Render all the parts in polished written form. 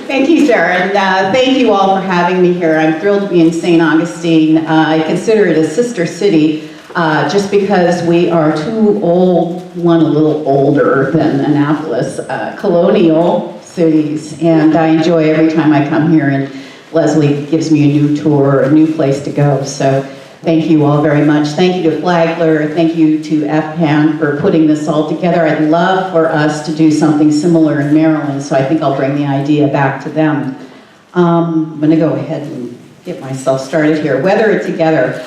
Thank you, Sarah, and thank you all for having me here. I'm thrilled to be in St. Augustine. I consider it a sister city just because we are two old, one a little older than Annapolis, colonial cities, and I enjoy every time I come here, and Leslie gives me a new tour, a new place to go. So thank you all very much. Thank you to Flagler, thank you to FPAN for putting this all together. I'd love for us to do something similar in Maryland, so I think I'll bring the idea back to them. I'm gonna go ahead and get myself started here. Weather it together.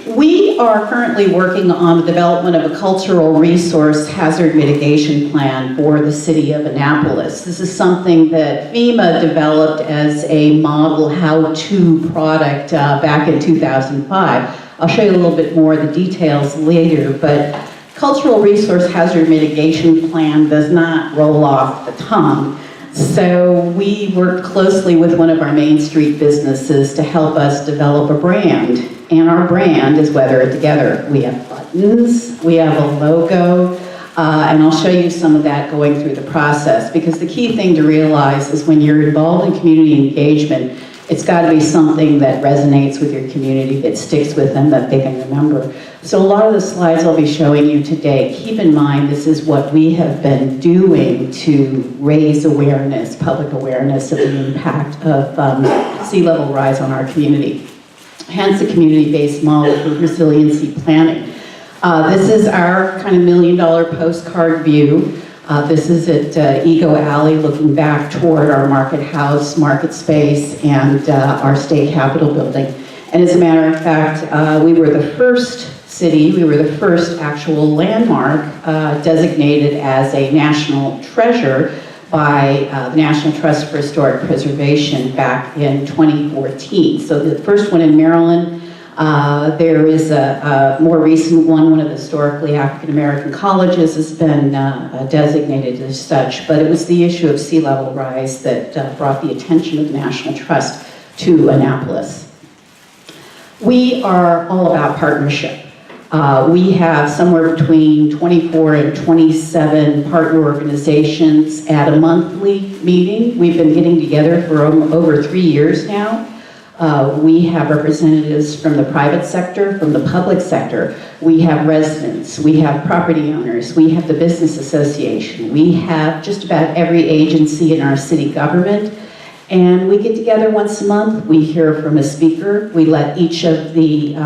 We are currently working on the development of a cultural resource hazard mitigation plan for the city of Annapolis. This is something that FEMA developed as a model how-to product back in 2005. I'll show you a little bit more of the details later, but cultural resource hazard mitigation plan does not roll off the tongue. So we worked closely with one of our Main Street businesses to help us develop a brand. And our brand is Weather It Together. We have buttons, we have a logo, and I'll show you some of that going through the process, because the key thing to realize is when you're involved in community engagement, it's got to be something that resonates with your community, that sticks with them, that they can remember. So a lot of the slides I'll be showing you today, keep in mind this is what we have been doing to raise awareness, public awareness of the impact of sea level rise on our community. Hence the community-based model for resiliency planning. This is our kind of $1 million postcard view. This is at Ego Alley, looking back toward our market house, market space, and our state capitol building. And as a matter of fact, we were the first city, we were the first actual landmark designated as a national treasure by the National Trust for Historic Preservation back in 2014. So the first one in Maryland. There is a more recent one of the historically African American colleges has been designated as such, but it was the issue of sea level rise that brought the attention of the National Trust to Annapolis. We are all about partnership. We have somewhere between 24 and 27 partner organizations at a monthly meeting. We've been getting together for over 3 years now. We have representatives from the private sector, from the public sector. We have residents, we have property owners, we have the business association, we have just about every agency in our city government. And we get together once a month, we hear from a speaker, we let each of the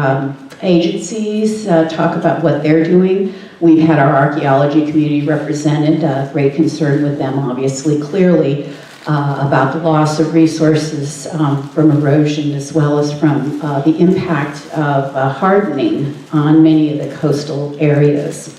agencies talk about what they're doing. We've had our archaeology community represented, great concern with them, obviously, clearly, about the loss of resources from erosion, as well as from the impact of hardening on many of the coastal areas.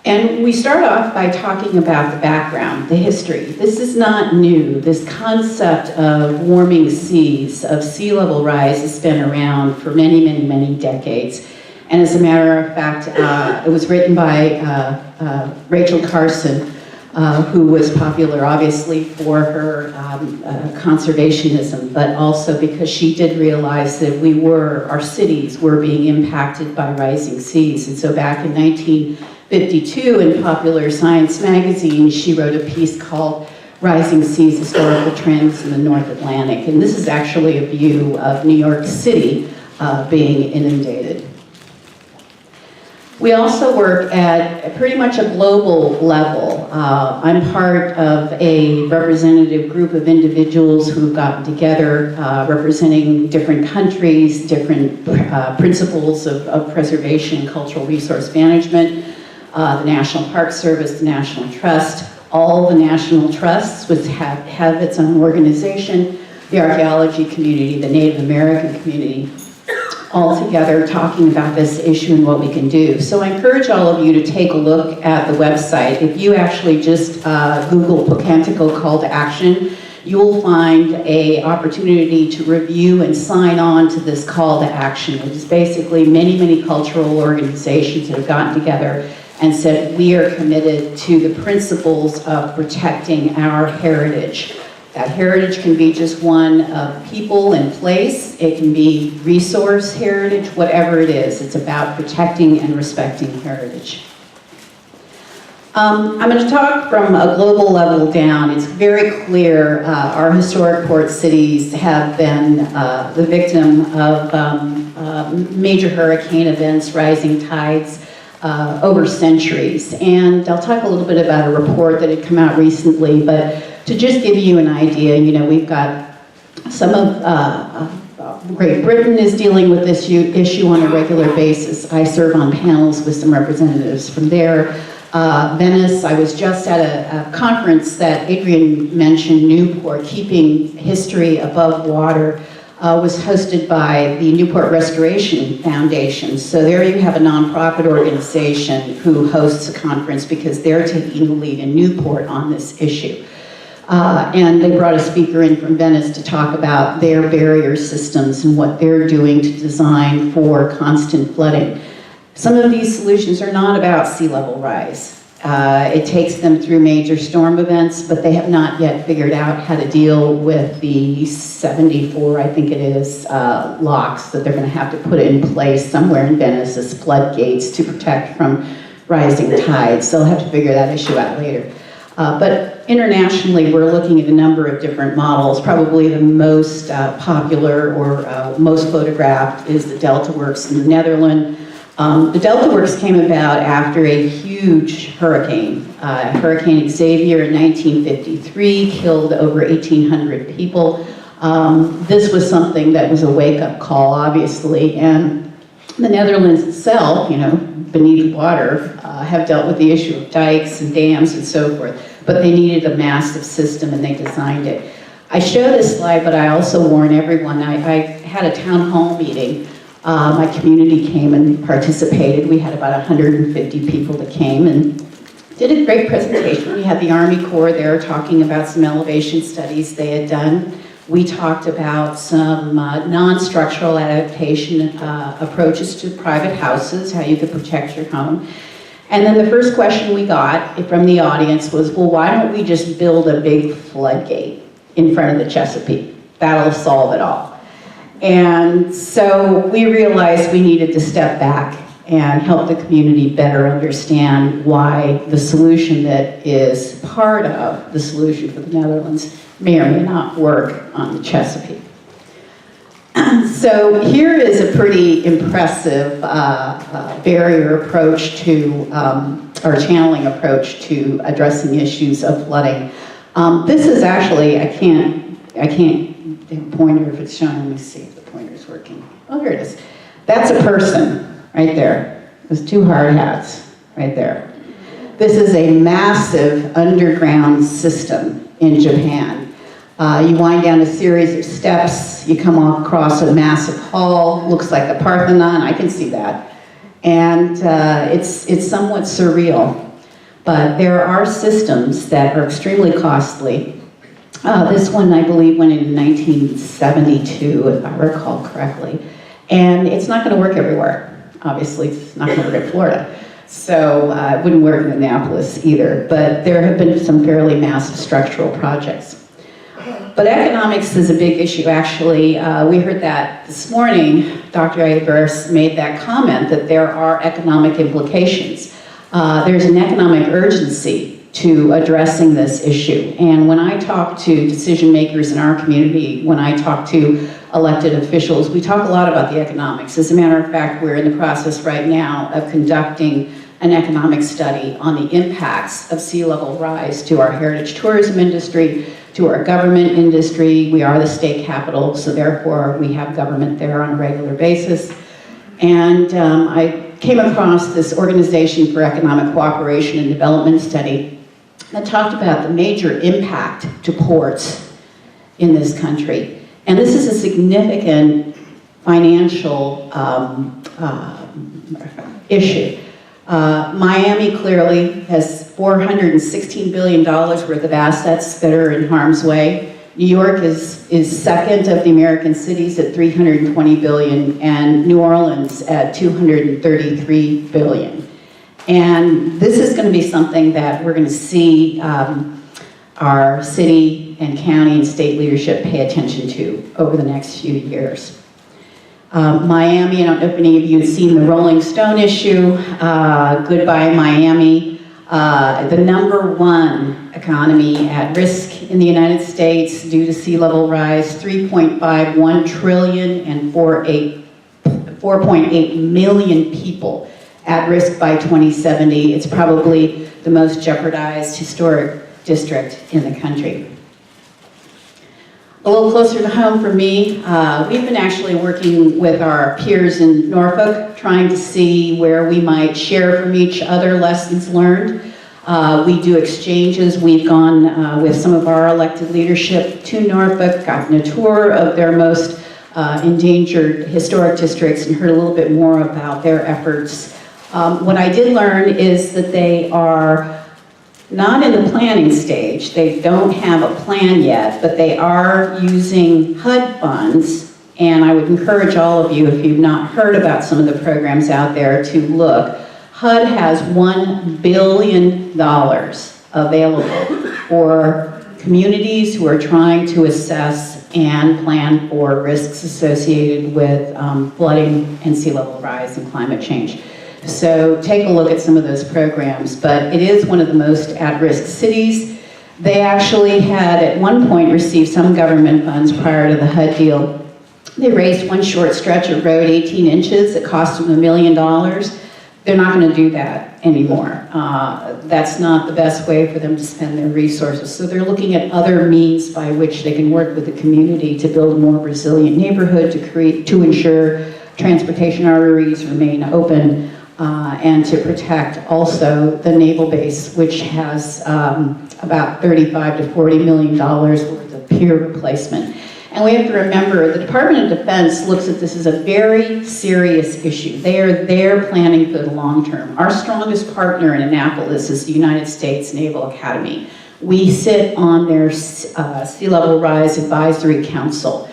And we start off by talking about the background, the history. This is not new. This concept of warming seas, of sea level rise, has been around for many, many, many decades. And as a matter of fact, it was written by Rachel Carson, who was popular obviously for her conservationism, but also because she did realize that our cities were being impacted by rising seas. And so back in 1952 in Popular Science magazine, she wrote a piece called Rising Seas, Historical Trends in the North Atlantic. And this is actually a view of New York City being inundated. We also work at pretty much a global level. I'm part of a representative group of individuals who've gotten together representing different countries, different principles of preservation, cultural resource management, the National Park Service, the National Trust. All the national trusts which have its own organization, the archaeology community, the Native American community, all together talking about this issue and what we can do. So I encourage all of you to take a look at the website. If you actually just Google Pocantico Call to Action, you will find an opportunity to review and sign on to this call to action, which is basically many, many cultural organizations that have gotten together and said, we are committed to the principles of protecting our heritage. That heritage can be just one of people and place. It can be resource heritage, whatever it is. It's about protecting and respecting heritage. I'm going to talk from a global level down. It's very clear our historic port cities have been the victim of major hurricane events, rising tides over centuries. And I'll talk a little bit about a report that had come out recently, but to just give you an idea, you know, we've got some of Great Britain is dealing with this issue on a regular basis. I serve on panels with some representatives from there. Venice, I was just at a conference that Adrian mentioned, Newport, Keeping History Above Water, was hosted by the Newport Restoration Foundation. So there you have a nonprofit organization who hosts a conference because they're taking the lead in Newport on this issue. And they brought a speaker in from Venice to talk about their barrier systems and what they're doing to design for constant flooding. Some of these solutions are not about sea level rise. It takes them through major storm events, but they have not yet figured out how to deal with the 74, I think it is, locks that they're going to have to put in place somewhere in Venice as floodgates to protect from rising tides. They'll have to figure that issue out later. But internationally, we're looking at a number of different models. Probably the most popular or most photographed is the Delta Works in the Netherlands. The Delta Works came about after a huge hurricane. Hurricane Xavier in 1953 killed over 1,800 people. This was something that was a wake-up call, obviously, and the Netherlands itself, you know, beneath water, have dealt with the issue of dikes and dams and so forth, but they needed a massive system and they designed it. I show this slide, but I also warn everyone, I had a town hall meeting. My community came and participated. We had about 150 people that came and did a great presentation. We had the Army Corps there talking about some elevation studies they had done. We talked about some non-structural adaptation approaches to private houses, how you could protect your home. And then the first question we got from the audience was, well, why don't we just build a big floodgate in front of the Chesapeake? That'll solve it all. And so we realized we needed to step back and help the community better understand why the solution that is part of the solution for the Netherlands may or may not work on the Chesapeake. So here is a pretty impressive barrier approach to, or channeling approach to addressing issues of flooding. This is actually, I can't, the pointer, if it's showing, let me see if the pointer's working. Oh, here it is. That's a person right there. There's two hard hats right there. This is a massive underground system in Japan. You wind down a series of steps, you come across a massive hall, looks like the Parthenon, I can see that. And it's somewhat surreal. But there are systems that are extremely costly. This one, I believe, went in 1972, if I recall correctly. And it's not going to work everywhere. Obviously, it's not going to work in Florida. So it wouldn't work in Annapolis either. But there have been some fairly massive structural projects. But economics is a big issue, actually. We heard that this morning. Dr. Ayers made that comment that there are economic implications. There's an economic urgency to addressing this issue. And when I talk to decision makers in our community, when I talk to elected officials, we talk a lot about the economics. As a matter of fact, we're in the process right now of conducting an economic study on the impacts of sea level rise to our heritage tourism industry, to our government industry. We are the state capital, so therefore we have government there on a regular basis. And I came across this Organization for Economic Cooperation and Development study that talked about the major impact to ports in this country. And this is a significant financial issue. Miami clearly has $416 billion worth of assets that are in harm's way. New York is second of the American cities at $320 billion, and New Orleans at $233 billion. And this is going to be something that we're going to see our city and county and state leadership pay attention to over the next few years. Miami, I don't know if any of you have seen the Rolling Stone issue, Goodbye Miami. The #1 economy at risk in the United States due to sea level rise, 3.51 trillion and 4.8 million people at risk by 2070. It's probably the most jeopardized historic district in the country. A little closer to home for me, we've been actually working with our peers in Norfolk, trying to see where we might share from each other lessons learned. We do exchanges. We've gone with some of our elected leadership to Norfolk, gotten a tour of their most endangered historic districts and heard a little bit more about their efforts. What I did learn is that they are not in the planning stage. They don't have a plan yet, but they are using HUD funds, and I would encourage all of you, if you've not heard about some of the programs out there, to look. HUD has $1 billion available for communities who are trying to assess and plan for risks associated with flooding and sea level rise and climate change. So take a look at some of those programs, but it is one of the most at-risk cities. They actually had at one point received some government funds prior to the HUD deal. They raised one short stretch of road 18 inches. It cost them $1 million. They're not going to do that anymore. That's not the best way for them to spend their resources. So they're looking at other means by which they can work with the community to build a more resilient neighborhood, to ensure transportation arteries remain open, and to protect also the naval base, which has about $35 to $40 million worth of pier replacement. And we have to remember, the Department of Defense looks at this as a very serious issue. They are there planning for the long term. Our strongest partner in Annapolis is the United States Naval Academy. We sit on their Sea Level Rise Advisory Council.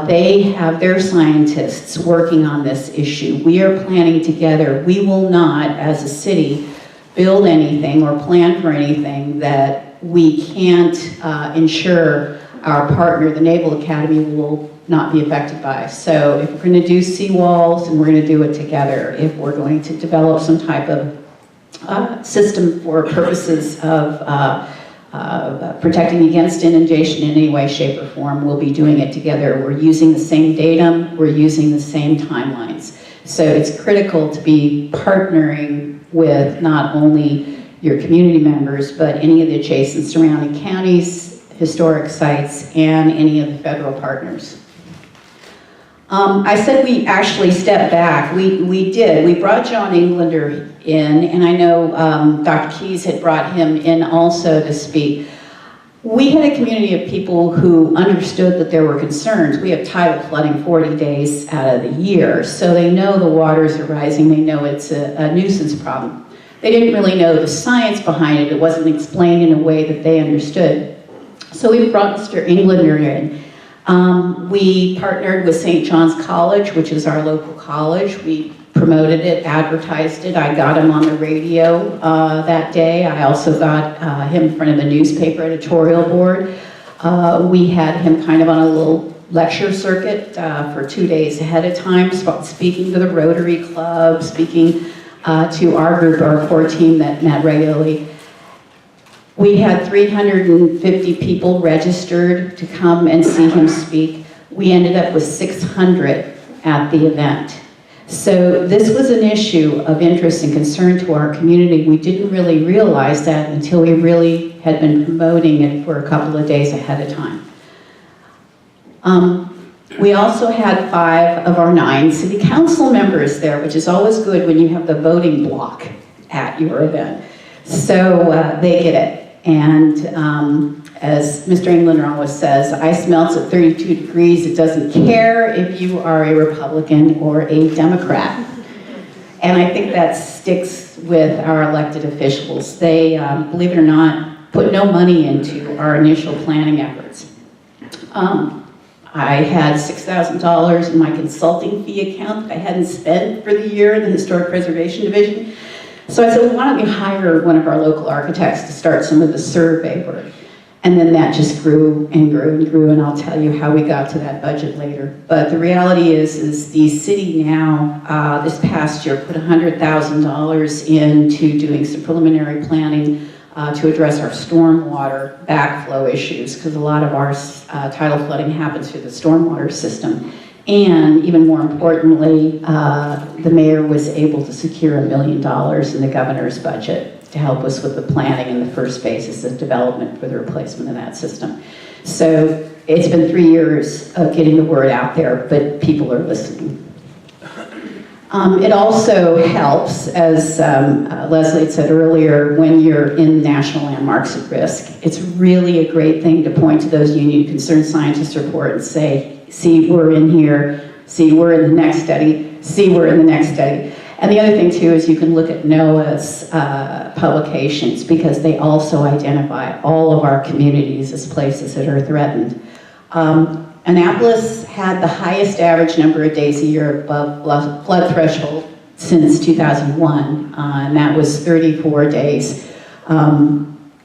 They have their scientists working on this issue. We are planning together. We will not, as a city, build anything or plan for anything that we can't ensure our partner, the Naval Academy, will not be affected by. So if we're going to do seawalls, and we're going to do it together, if we're going to develop some type of system for purposes of protecting against inundation in any way, shape, or form, we'll be doing it together. We're using the same datum, we're using the same timelines. So it's critical to be partnering with not only your community members, but any of the adjacent surrounding counties, historic sites, and any of the federal partners. I said we actually stepped back. We did. We brought John Englander in, and I know Dr. Keyes had brought him in also to speak. We had a community of people who understood that there were concerns. We have tidal flooding 40 days out of the year, so they know the waters are rising. They know it's a nuisance problem. They didn't really know the science behind it. It wasn't explained in a way that they understood. So we brought Mr. Englander in. We partnered with St. John's College, which is our local college. We promoted it, advertised it. I got him on the radio that day. I also got him in front of the newspaper editorial board. We had him kind of on a little lecture circuit for 2 days ahead of time, speaking to the Rotary Club, speaking to our group, our core team that met regularly. We had 350 people registered to come and see him speak. We ended up with 600 at the event. So this was an issue of interest and concern to our community. We didn't really realize that until we really had been promoting it for a couple of days ahead of time. We also had 5 of our 9 city council members there, which is always good when you have the voting block at your event. So they get it. And as Mr. Englander always says, ice melts at 32 degrees. It doesn't care if you are a Republican or a Democrat. And I think that sticks with our elected officials. They, believe it or not, put no money into our initial planning efforts. I had $6,000 in my consulting fee account that I hadn't spent for the year in the Historic Preservation Division. So I said, well, why don't we hire one of our local architects to start some of the survey work? And then that just grew and grew and grew, and I'll tell you how we got to that budget later. But the reality is the city now, this past year, put $100,000 into doing some preliminary planning to address our stormwater backflow issues, because a lot of our tidal flooding happens through the stormwater system. And even more importantly, the mayor was able to secure $1 million in the governor's budget to help us with the planning in the first phases of development for the replacement of that system. So it's been 3 years of getting the word out there, but people are listening. It also helps, as Leslie had said earlier, when you're in national landmarks at risk. It's really a great thing to point to those Union Concerned Scientists report and say, see, we're in here, see, we're in the next study, see, we're in the next study. And the other thing too is you can look at NOAA's publications, because they also identify all of our communities as places that are threatened. Annapolis had the highest average number of days a year above flood threshold since 2001, and that was 34 days.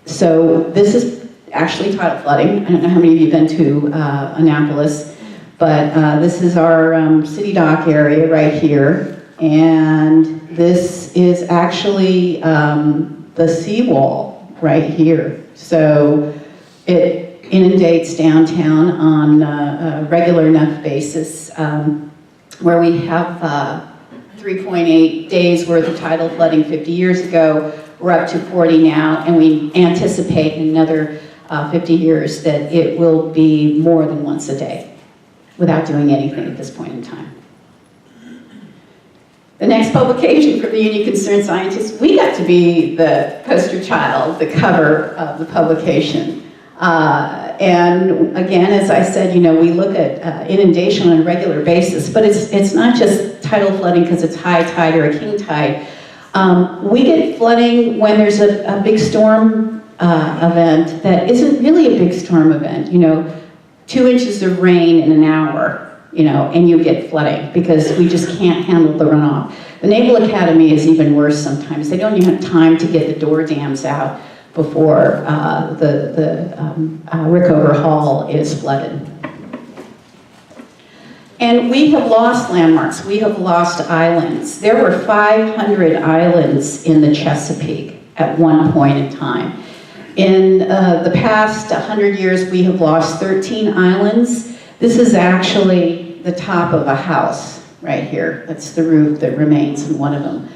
So this is actually tidal flooding. I don't know how many of you have been to Annapolis, but this is our city dock area right here. And this is actually the seawall right here. So it inundates downtown on a regular enough basis where we have 3.8 days worth of tidal flooding 50 years ago. We're up to 40 now, and we anticipate in another 50 years that it will be more than once a day without doing anything at this point in time. The next publication from the Union Concerned Scientists, we got to be the poster child, the cover of the publication. And again, as I said, you know, we look at inundation on a regular basis, but it's not just tidal flooding because it's high tide or a king tide. We get flooding when there's a big storm event that isn't really a big storm event, you know, 2 inches of rain in an hour. You know, and you get flooding because we just can't handle the runoff. The Naval Academy is even worse sometimes. They don't even have time to get the door dams out before Rickover Hall is flooded. And we have lost landmarks. We have lost islands. There were 500 islands in the Chesapeake at one point in time. In the past 100 years, we have lost 13 islands. This is actually the top of a house right here. That's the roof that remains in one of them.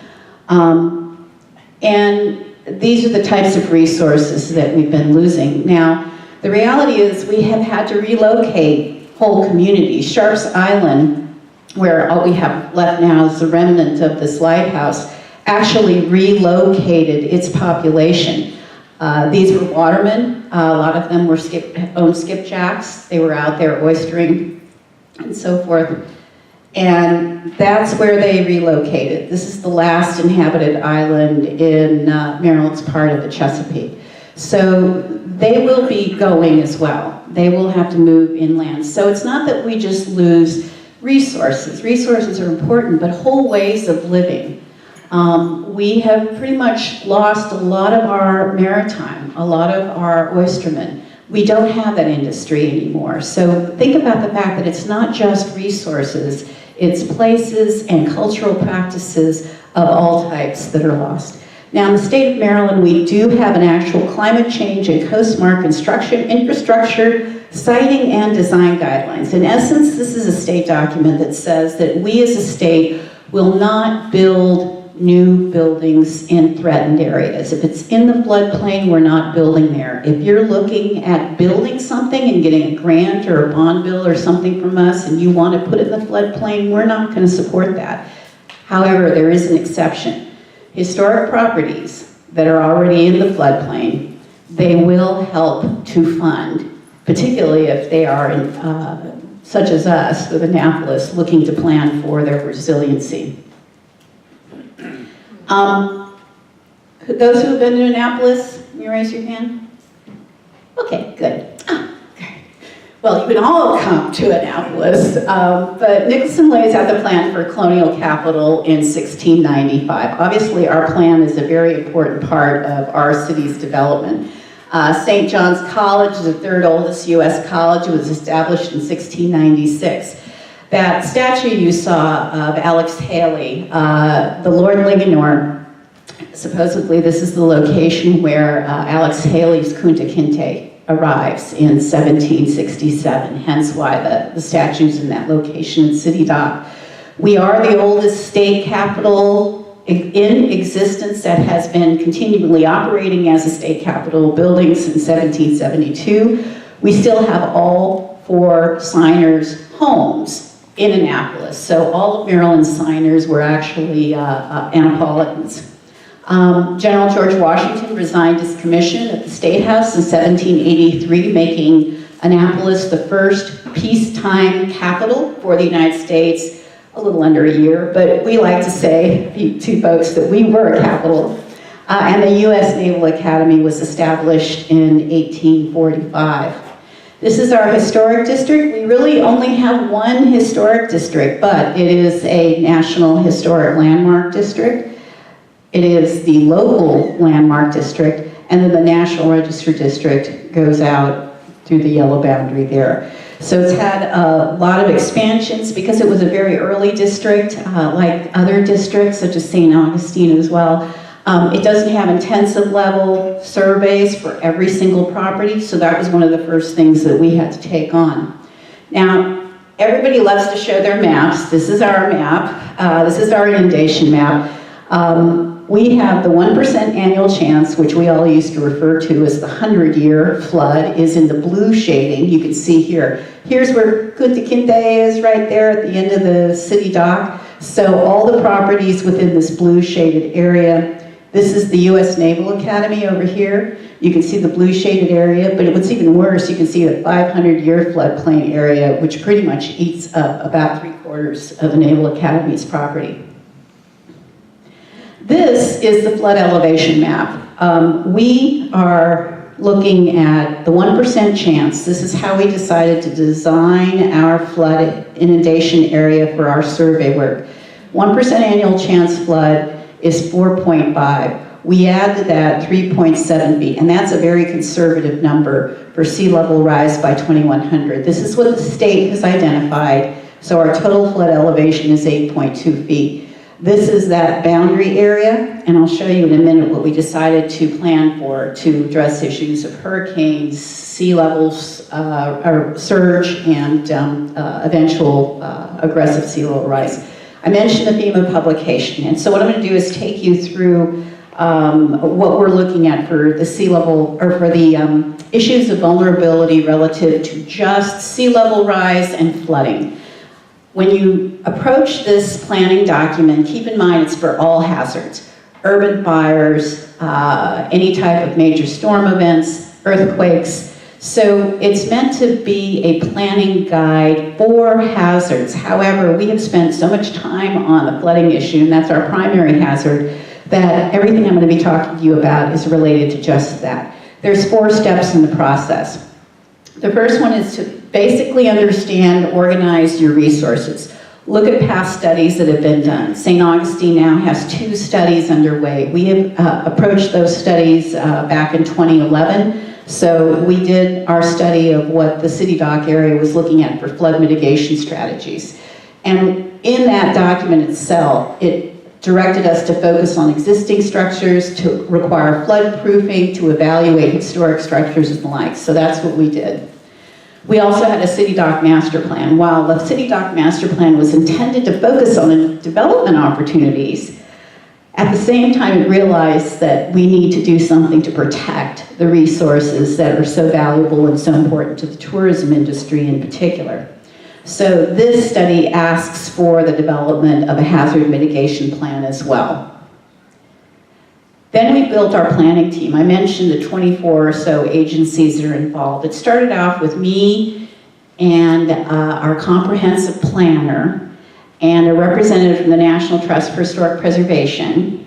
And these are the types of resources that we've been losing. Now, the reality is we have had to relocate whole communities. Sharp's Island, where all we have left now is the remnant of this lighthouse, actually relocated its population. These were watermen. A lot of them owned skipjacks. They were out there oystering and so forth. And that's where they relocated. This is the last inhabited island in Maryland's part of the Chesapeake. So they will be going as well. They will have to move inland. So it's not that we just lose resources. Resources are important, but whole ways of living. We have pretty much lost a lot of our maritime, a lot of our oystermen. We don't have that industry anymore. So think about the fact that it's not just resources, it's places and cultural practices of all types that are lost. Now in the state of Maryland, we do have an actual climate change and coastmark construction, infrastructure, siting, and design guidelines. In essence, this is a state document that says that we as a state will not build new buildings in threatened areas. If it's in the floodplain, we're not building there. If you're looking at building something and getting a grant or a bond bill or something from us and you want to put it in the floodplain, we're not going to support that. However, there is an exception. Historic properties that are already in the floodplain, they will help to fund, particularly if they are in, such as us with Annapolis, looking to plan for their resiliency. Those who have been to Annapolis, can you raise your hand? Okay, good. Okay. Well, you can all come to Annapolis, but Nicholson lays out the plan for colonial capital in 1695. Obviously, our plan is a very important part of our city's development. St. John's College is the third oldest U.S. college. It was established in 1696. That statue you saw of Alex Haley, the Lord Linganore, supposedly this is the location where Alex Haley's Kunta Kinte arrives in 1767, hence why the statue's in that location in City Dock. We are the oldest state capitol in existence that has been continually operating as a state capitol building since 1772. We still have all 4 signers' homes in Annapolis. So all of Maryland's signers were actually Annapolitans. General George Washington resigned his commission at the State House in 1783, making Annapolis the first peacetime capital for the United States. A little under a year, but we like to say, to folks, that we were a capital. And the U.S. Naval Academy was established in 1845. This is our historic district. We really only have one historic district, but it is a National Historic Landmark District. It is the local landmark district, and then the National Register District goes out through the yellow boundary there. So it's had a lot of expansions because it was a very early district, like other districts, such as St. Augustine as well. It doesn't have intensive level surveys for every single property, so that was one of the first things that we had to take on. Now, everybody loves to show their maps. This is our map. This is our inundation map. We have the 1% annual chance, which we all used to refer to as the 100-year flood, is in the blue shading. You can see here. Here's where Kunta Kinte is, right there at the end of the city dock. So all the properties within this blue shaded area. This is the U.S. Naval Academy over here. You can see the blue shaded area, but what's even worse, you can see the 500-year floodplain area, which pretty much eats up about 3/4 of the Naval Academy's property. This is the flood elevation map. We are looking at the 1% chance. This is how we decided to design our flood inundation area for our survey work. 1% annual chance flood is 4.5. We add to that 3.7 feet, and that's a very conservative number for sea level rise by 2100. This is what the state has identified, so our total flood elevation is 8.2 feet. This is that boundary area, and I'll show you in a minute what we decided to plan for to address issues of hurricanes, sea levels, or surge, and eventual aggressive sea level rise. I mentioned the FEMA publication, and so what I'm going to do is take you through what we're looking at for the sea level, or for the issues of vulnerability relative to just sea level rise and flooding. When you approach this planning document, keep in mind it's for all hazards. Urban fires, any type of major storm events, earthquakes. So it's meant to be a planning guide for hazards. However, we have spent so much time on the flooding issue, and that's our primary hazard, that everything I'm going to be talking to you about is related to just that. There's 4 steps in the process. The first one is to basically understand, organize your resources. Look at past studies that have been done. St. Augustine now has 2 studies underway. We have approached those studies back in 2011. So we did our study of what the city dock area was looking at for flood mitigation strategies. And in that document itself, it directed us to focus on existing structures, to require flood proofing, to evaluate historic structures and the like. So that's what we did. We also had a city dock master plan. While the city dock master plan was intended to focus on development opportunities, at the same time it realized that we need to do something to protect the resources that are so valuable and so important to the tourism industry in particular. So this study asks for the development of a hazard mitigation plan as well. Then we built our planning team. I mentioned the 24 or so agencies that are involved. It started off with me and our comprehensive planner and a representative from the National Trust for Historic Preservation,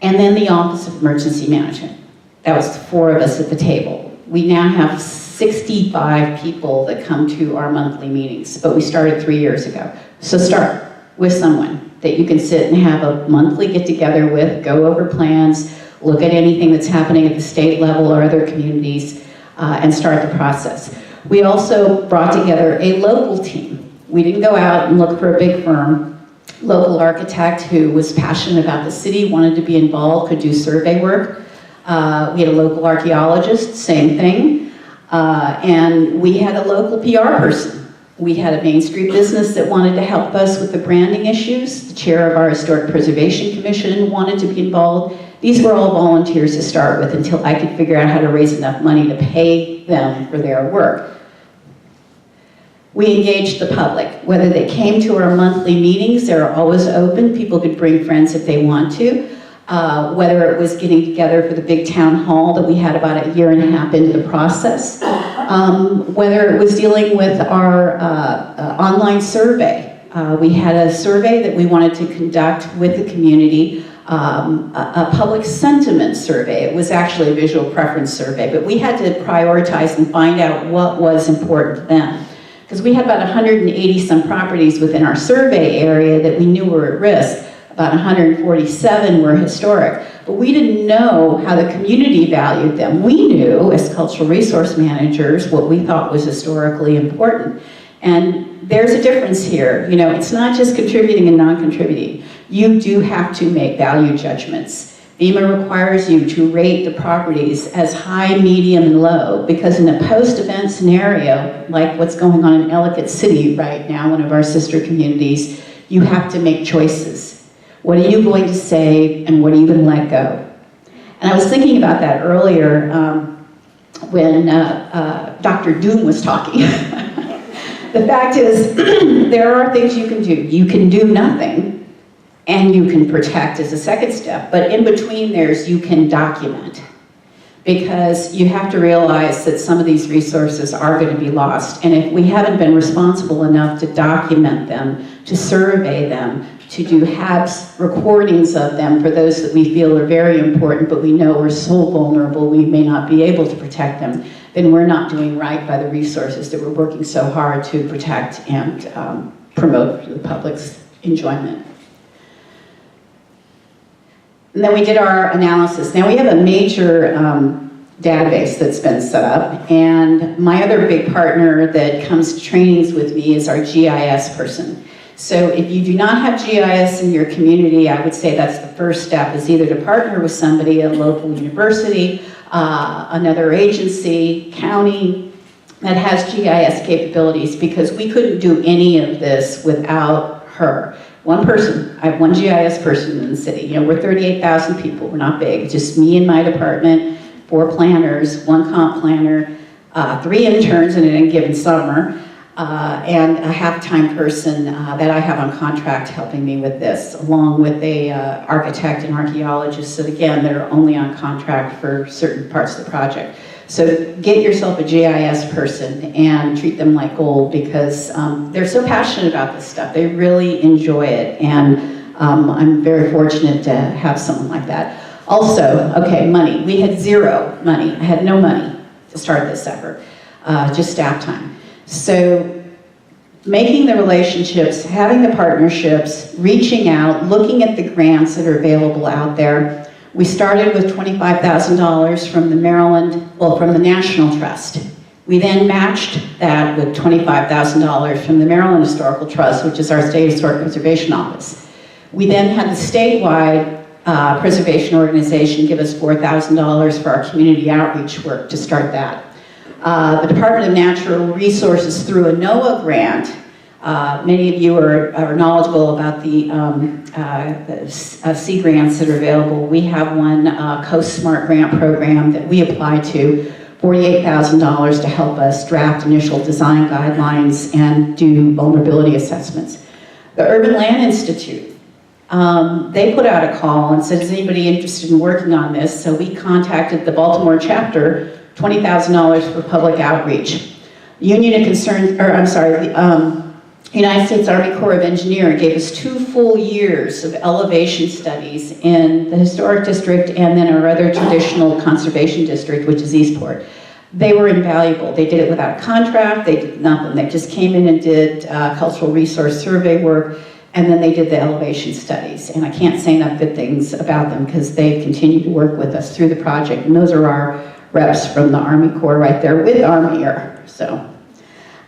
and then the Office of Emergency Management. That was the 4 of us at the table. We now have 65 people that come to our monthly meetings, but we started 3 years ago. So start with someone that you can sit and have a monthly get-together with, go over plans. look at anything that's happening at the state level or other communities, and start the process. We also brought together a local team. We didn't go out and look for a big firm. Local architect who was passionate about the city, wanted to be involved, could do survey work. We had a local archaeologist, same thing. And we had a local PR person. We had a Main Street business that wanted to help us with the branding issues. The chair of our Historic Preservation Commission wanted to be involved. These were all volunteers to start with until I could figure out how to raise enough money to pay them for their work. We engaged the public, whether they came to our monthly meetings, they're always open, people could bring friends if they want to, whether it was getting together for the big town hall that we had about a year and a half into the process, whether it was dealing with our online survey. We had a survey that we wanted to conduct with the community, a public sentiment survey. It was actually a visual preference survey, but we had to prioritize and find out what was important to them. Because we had about 180 some properties within our survey area that we knew were at risk. About 147 were historic, but we didn't know how the community valued them. We knew, as cultural resource managers, what we thought was historically important. And there's a difference here. You know, it's not just contributing and non-contributing. You do have to make value judgments. FEMA requires you to rate the properties as high, medium, and low, because in a post-event scenario, like what's going on in Ellicott City right now, one of our sister communities, you have to make choices. What are you going to save, and what are you going to let go? And I was thinking about that earlier when Dr. Doom was talking. The fact is, there are things you can do. You can do nothing, and you can protect as a second step, but in between there's you can document. Because you have to realize that some of these resources are going to be lost, and if we haven't been responsible enough to document them, to survey them, to do HABs recordings of them for those that we feel are very important, but we know are so vulnerable we may not be able to protect them, then we're not doing right by the resources that we're working so hard to protect and promote for the public's enjoyment. And then we did our analysis. Now we have a major database that's been set up, and my other big partner that comes to trainings with me is our GIS person. So if you do not have GIS in your community, I would say that's the first step, is either to partner with somebody, a local university, another agency, county, that has GIS capabilities, because we couldn't do any of this without her. One person, I have one GIS person in the city. You know, we're 38,000 people, we're not big. It's just me and my department, 4 planners, 1 comp planner, 3 interns in any given summer, and a half-time person that I have on contract helping me with this, along with a architect and archaeologist. So again, they're only on contract for certain parts of the project. So get yourself a GIS person and treat them like gold, because they're so passionate about this stuff. They really enjoy it, and I'm very fortunate to have someone like that. Also, okay, money. We had 0 money. I had no money to start this effort, just staff time. So making the relationships, having the partnerships, reaching out, looking at the grants that are available out there. We started with $25,000 from from the National Trust. We then matched that with $25,000 from the Maryland Historical Trust, which is our state historic preservation office. We then had the statewide preservation organization give us $4,000 for our community outreach work to start that. The Department of Natural Resources, through a NOAA grant, many of you are knowledgeable about the sea grants that are available. We have one Coast Smart grant program that we apply to, $48,000 to help us draft initial design guidelines and do vulnerability assessments. The Urban Land Institute, they put out a call and said, is anybody interested in working on this? So we contacted the Baltimore chapter, $20,000 for public outreach. The United States Army Corps of Engineers gave us 2 full years of elevation studies in the historic district and then our other traditional conservation district, which is Eastport. They were invaluable. They did it without a contract, they did nothing. They just came in and did cultural resource survey work, And then they did the elevation studies. And I can't say enough good things about them because they continue to work with us through the project. And those are our reps from the Army Corps right there with Army Air. So,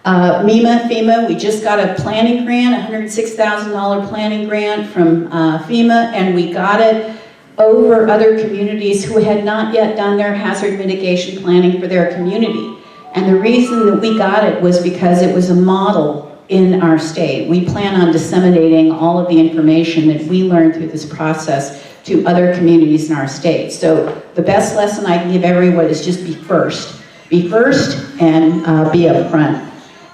FEMA, we just got a planning grant, $106,000 planning grant from FEMA, and we got it over other communities who had not yet done their hazard mitigation planning for their community. And the reason that we got it was because it was a model in our state. We plan on disseminating all of the information that we learned through this process to other communities in our state. So the best lesson I can give everyone is just be first. Be first and be upfront.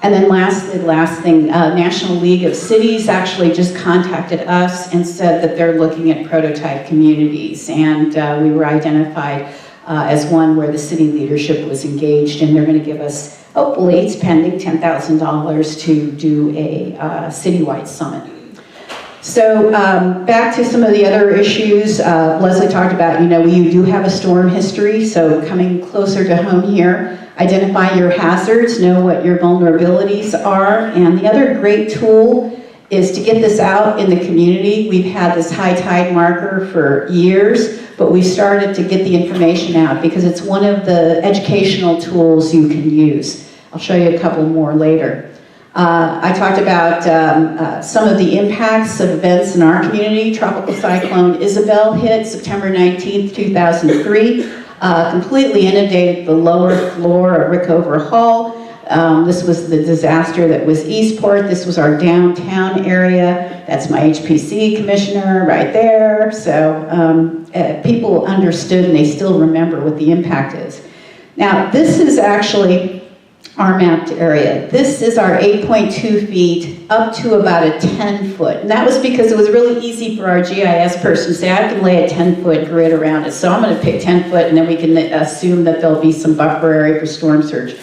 And then lastly, last thing, National League of Cities actually just contacted us and said that they're looking at prototype communities. And we were identified as one where the city leadership was engaged, and they're going to give us, hopefully, it's pending, $10,000 to do a citywide summit. So back to some of the other issues. Leslie talked about, we do have a storm history, so coming closer to home here, identify your hazards, know what your vulnerabilities are, and the other great tool is to get this out in the community. We've had this high tide marker for years, but we started to get the information out because it's one of the educational tools you can use. I'll show you a couple more later. I talked about some of the impacts of events in our community. Tropical Cyclone Isabel hit September 19th, 2003. Completely inundated the lower floor of Rickover Hall. This was the disaster that was Eastport. This was our downtown area. That's my HPC commissioner right there. So people understood and they still remember what the impact is. Now, this is actually our mapped area. This is our 8.2 feet up to about a 10 foot. And that was because it was really easy for our GIS person to say, I can lay a 10-foot grid around it. So I'm going to pick 10 foot and then we can assume that there'll be some buffer area for storm surge.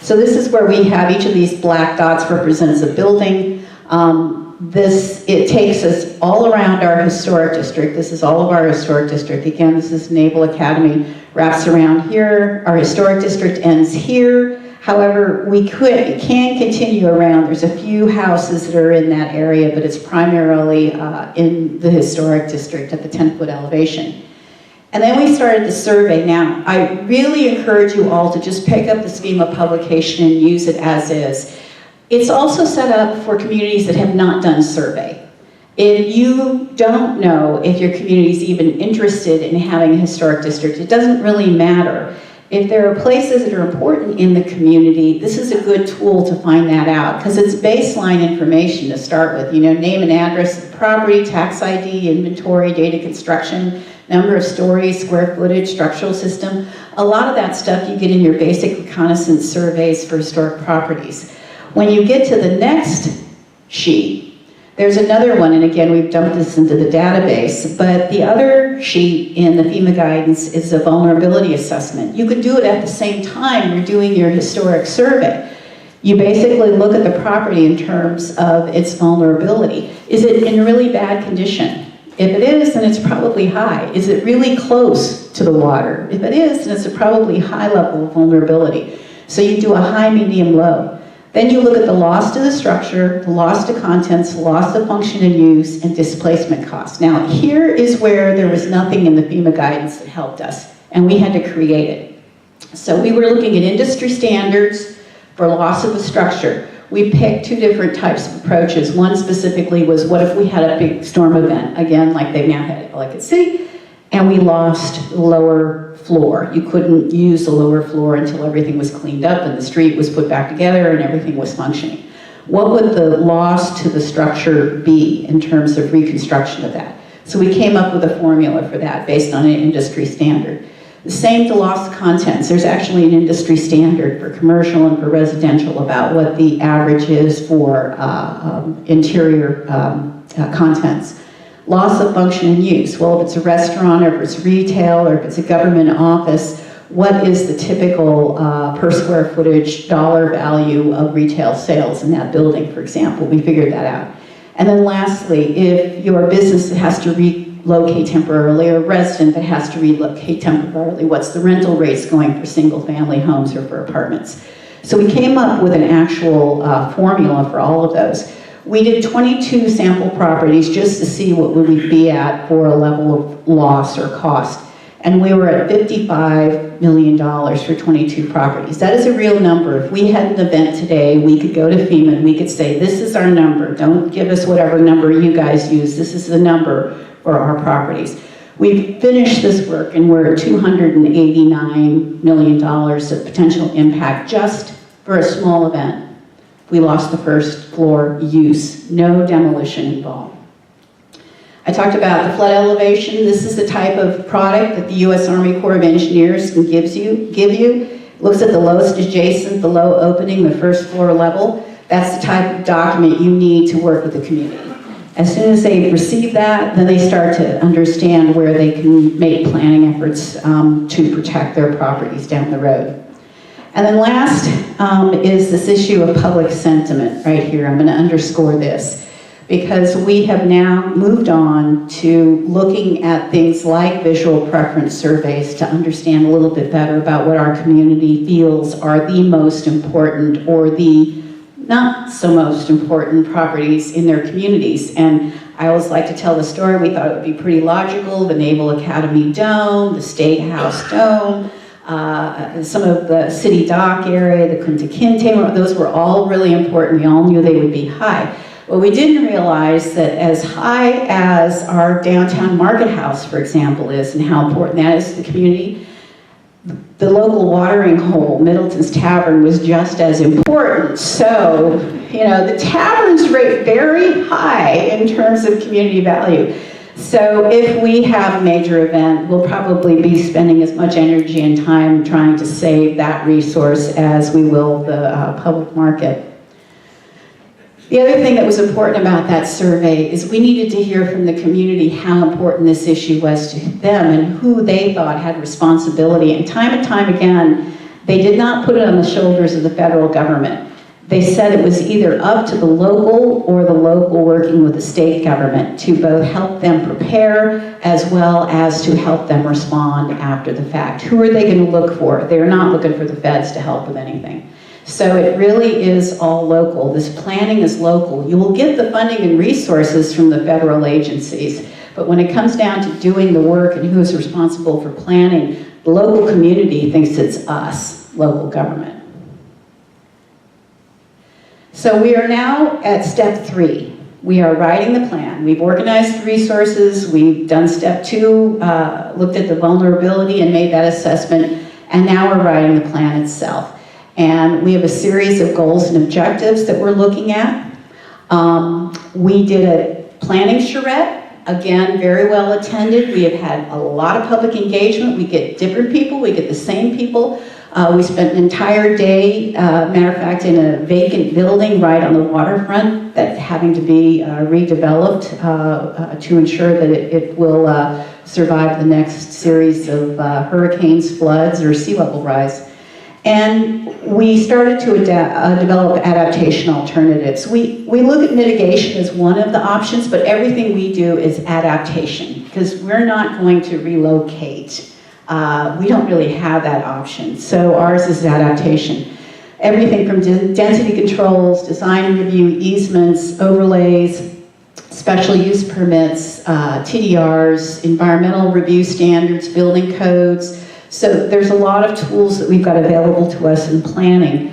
So this is where we have each of these black dots represents a building. It takes us all around our historic district. This is all of our historic district. Again, this is Naval Academy, wraps around here. Our historic district ends here. However, we can continue around. There's a few houses that are in that area, but it's primarily in the historic district at the 10-foot elevation. And then we started the survey. Now, I really encourage you all to just pick up the FEMA publication and use it as is. It's also set up for communities that have not done survey. If you don't know if your community is even interested in having a historic district, it doesn't really matter. If there are places that are important in the community, this is a good tool to find that out because it's baseline information to start with. Name and address of the property, tax ID, inventory, date of construction, number of stories, square footage, structural system. A lot of that stuff you get in your basic reconnaissance surveys for historic properties. When you get to the next sheet, there's another one, and again, we've dumped this into the database, but the other sheet in the FEMA guidance is a vulnerability assessment. You can do it at the same time you're doing your historic survey. You basically look at the property in terms of its vulnerability. Is it in really bad condition? If it is, then it's probably high. Is it really close to the water? If it is, then it's a probably high level of vulnerability. So you do a high, medium, low. Then you look at the loss to the structure, the loss to contents, loss to function and use, and displacement costs. Now, here is where there was nothing in the FEMA guidance that helped us, and we had to create it. So we were looking at industry standards for loss of the structure. We picked two different types of approaches. One specifically was, what if we had a big storm event, again, like they've now had at Ellicott City, and we lost the lower floor. You couldn't use the lower floor until everything was cleaned up and the street was put back together and everything was functioning. What would the loss to the structure be in terms of reconstruction of that? So we came up with a formula for that based on an industry standard. The same to loss of contents. There's actually an industry standard for commercial and for residential about what the average is for interior contents. Loss of function and use. Well, if it's a restaurant or if it's retail or if it's a government office, what is the typical per square footage dollar value of retail sales in that building, for example? We figured that out. And then lastly, if your business has to relocate temporarily or a resident that has to relocate temporarily, what's the rental rates going for single family homes or for apartments? So we came up with an actual formula for all of those. We did 22 sample properties just to see what we would be at for a level of loss or cost. And we were at $55 million for 22 properties. That is a real number. If we had an event today, we could go to FEMA and we could say, this is our number. Don't give us whatever number you guys use. This is the number for our properties. We've finished this work and we're at $289 million of potential impact just for a small event. We lost the first floor use, no demolition involved. I talked about the flood elevation. This is the type of product that the U.S. Army Corps of Engineers can give you. It looks at the lowest adjacent, the low opening, the first floor level. That's the type of document you need to work with the community. As soon as they receive that, then they start to understand where they can make planning efforts to protect their properties down the road. And then last is this issue of public sentiment right here. I'm going to underscore this, because we have now moved on to looking at things like visual preference surveys to understand a little bit better about what our community feels are the most important or the not so most important properties in their communities. And I always like to tell the story. We thought it would be pretty logical. The Naval Academy Dome, the State House Dome, some of the city dock area, the Kunta Kinte, those were all really important. We all knew they would be high. Well, we didn't realize that as high as our downtown market house, for example, is, and how important that is to the community, the local watering hole, Middleton's Tavern, was just as important. So, the taverns rate very high in terms of community value. So if we have a major event, we'll probably be spending as much energy and time trying to save that resource as we will the public market. The other thing that was important about that survey is we needed to hear from the community how important this issue was to them and who they thought had responsibility. And time again, they did not put it on the shoulders of the federal government. They said it was either up to the local or the local working with the state government to both help them prepare as well as to help them respond after the fact. Who are they going to look for? They're not looking for the feds to help with anything. So it really is all local. This planning is local. You will get the funding and resources from the federal agencies, but when it comes down to doing the work and who's responsible for planning, the local community thinks it's us, local government. So we are now at step 3. We are writing the plan. We've organized the resources. We've done step 2, looked at the vulnerability and made that assessment, and now we're writing the plan itself. And we have a series of goals and objectives that we're looking at. We did a planning charrette, again, very well attended. We have had a lot of public engagement. We get different people, we get the same people. We spent an entire day, matter of fact, in a vacant building right on the waterfront that's having to be redeveloped to ensure that it will survive the next series of hurricanes, floods, or sea level rise. And we started to develop adaptation alternatives. We look at mitigation as one of the options, but everything we do is adaptation, because we're not going to relocate. We don't really have that option. So ours is adaptation. Everything from density controls, design review, easements, overlays, special use permits, TDRs, environmental review standards, building codes. So there's a lot of tools that we've got available to us in planning.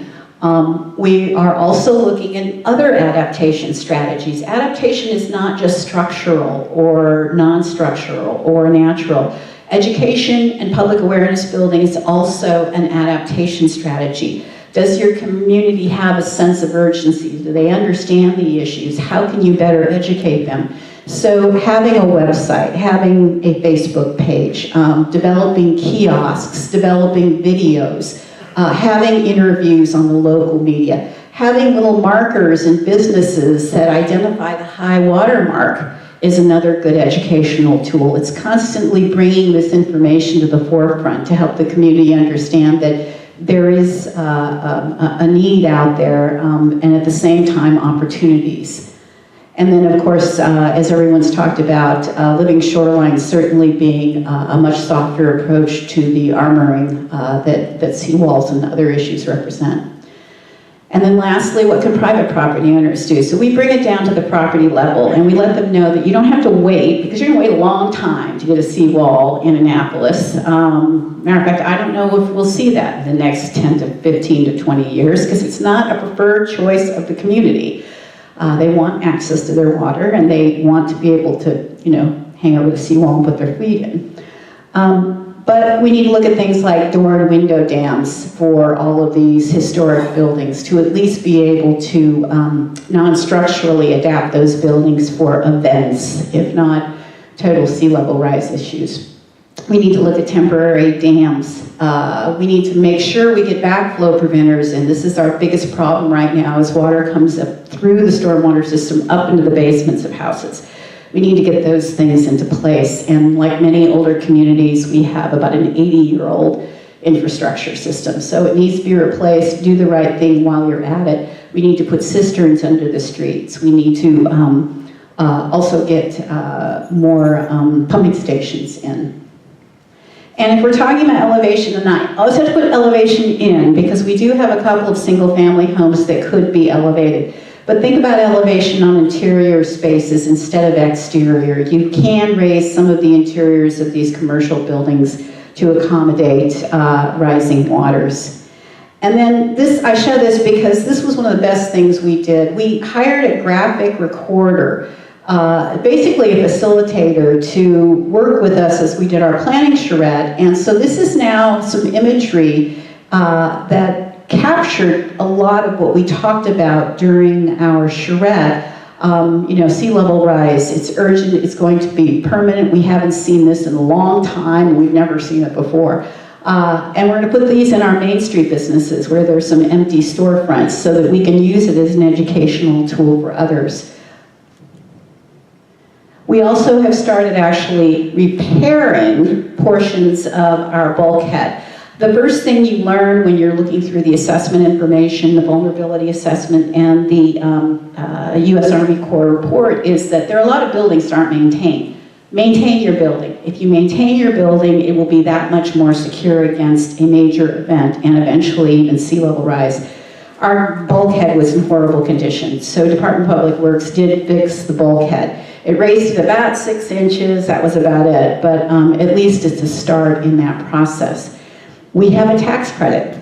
We are also looking at other adaptation strategies. Adaptation is not just structural or non-structural or natural. Education and public awareness building is also an adaptation strategy. Does your community have a sense of urgency? Do they understand the issues? How can you better educate them? So having a website, having a Facebook page, developing kiosks, developing videos, having interviews on the local media, having little markers in businesses that identify the high water mark is another good educational tool. It's constantly bringing this information to the forefront to help the community understand that there is a need out there and at the same time opportunities. And then, of course, as everyone's talked about, living shoreline certainly being a much softer approach to the armoring that seawalls and other issues represent. And then lastly, what can private property owners do? So we bring it down to the property level, and we let them know that you don't have to wait, because you're gonna wait a long time to get a seawall in Annapolis. Matter of fact, I don't know if we'll see that in the next 10 to 15 to 20 years, because it's not a preferred choice of the community. They want access to their water, and they want to be able to, hang over the seawall and put their feet in. But we need to look at things like door and window dams for all of these historic buildings to at least be able to non-structurally adapt those buildings for events, if not total sea level rise issues. We need to look at temporary dams. We need to make sure we get backflow preventers, and this is our biggest problem right now as water comes up through the stormwater system up into the basements of houses. We need to get those things into place, and like many older communities, we have about an 80-year-old infrastructure system, so it needs to be replaced. Do the right thing while you're at it. We need to put cisterns under the streets. We need to also get more pumping stations in. And if we're talking about elevation tonight, I always have to put elevation in, because we do have a couple of single-family homes that could be elevated. But think about elevation on interior spaces instead of exterior. You can raise some of the interiors of these commercial buildings to accommodate rising waters. And then I show this because this was one of the best things we did. We hired a graphic recorder, basically a facilitator, to work with us as we did our planning charrette. And so this is now some imagery that captured a lot of what we talked about during our charrette. Sea level rise, it's urgent, it's going to be permanent. We haven't seen this in a long time, we've never seen it before. And we're gonna put these in our Main Street businesses where there's some empty storefronts so that we can use it as an educational tool for others. We also have started actually repairing portions of our bulkhead. The first thing you learn when you're looking through the assessment information, the vulnerability assessment, and the U.S. Army Corps report is that there are a lot of buildings that aren't maintained. Maintain your building. If you maintain your building, it will be that much more secure against a major event and eventually even sea level rise. Our bulkhead was in horrible condition, so Department of Public Works did fix the bulkhead. It raised it about 6 inches, that was about it, but at least it's a start in that process. We have a tax credit.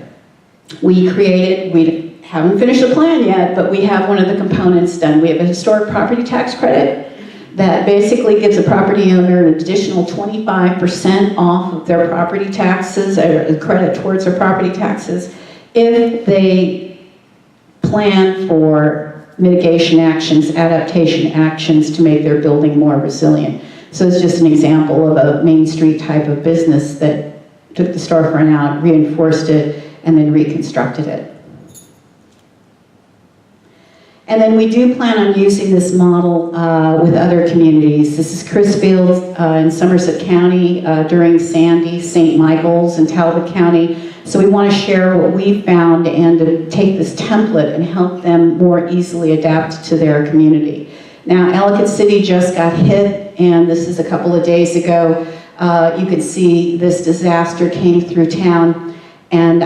We haven't finished the plan yet, but we have one of the components done. We have a historic property tax credit that basically gives a property owner an additional 25% off of their property taxes, a credit towards their property taxes, if they plan for mitigation actions, adaptation actions to make their building more resilient. So it's just an example of a Main Street type of business that took the storefront out, reinforced it, and then reconstructed it. And then we do plan on using this model with other communities. This is Chrisfield in Somerset County during Sandy, St. Michael's in Talbot County. So we want to share what we found and to take this template and help them more easily adapt to their community. Now, Ellicott City just got hit, and this is a couple of days ago. You can see this disaster came through town, and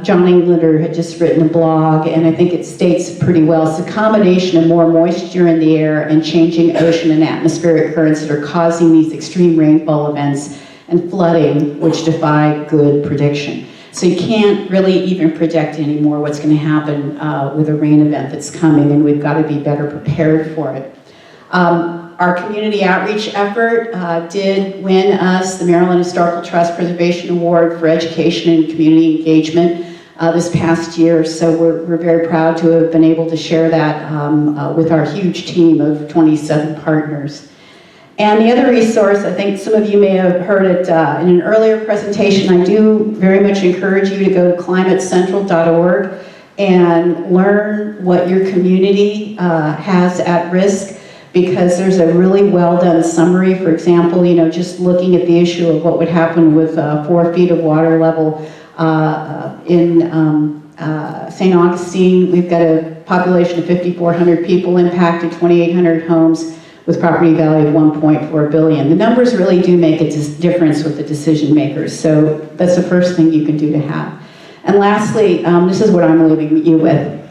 John Englander had just written a blog, and I think it states pretty well. It's a combination of more moisture in the air and changing ocean and atmospheric currents that are causing these extreme rainfall events and flooding, which defy good prediction. So you can't really even predict anymore what's going to happen with a rain event that's coming, and we've got to be better prepared for it. Our community outreach effort did win us the Maryland Historical Trust Preservation Award for Education and Community Engagement this past year, so we're very proud to have been able to share that with our huge team of 27 partners. And the other resource, I think some of you may have heard it in an earlier presentation, I do very much encourage you to go to climatecentral.org and learn what your community has at risk, because there's a really well done summary. For example, just looking at the issue of what would happen with 4 feet of water level in St. Augustine. We've got a population of 5,400 people impacted, 2,800 homes with property value of $1.4 billion. The numbers really do make a difference with the decision makers, so that's the first thing you can do to have. And lastly, this is what I'm leaving you with.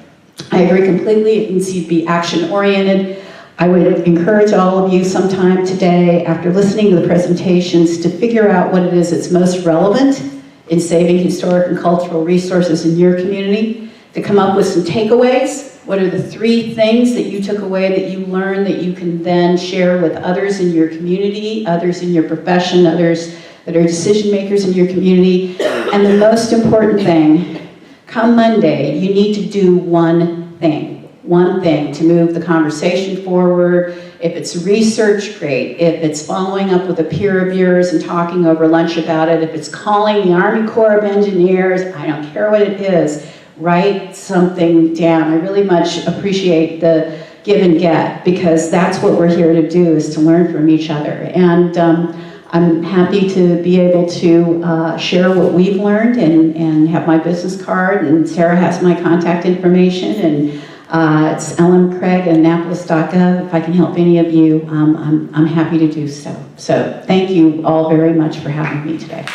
I agree completely. It needs to be action-oriented. I would encourage all of you sometime today, after listening to the presentations, to figure out what it is that's most relevant in saving historic and cultural resources in your community, to come up with some takeaways. What are the 3 things that you took away, that you learned, that you can then share with others in your community, others in your profession, others that are decision makers in your community? And the most important thing, come Monday, you need to do one thing to move the conversation forward. If it's research, great. If it's following up with a peer of yours and talking over lunch about it, if it's calling the Army Corps of Engineers, I don't care what it is, write something down. I really much appreciate the give and get, because that's what we're here to do, is to learn from each other. And I'm happy to be able to share what we've learned and have my business card, and Sarah has my contact information, and it's lmcraig@annapolis.gov. If I can help any of you, I'm happy to do so. So thank you all very much for having me today.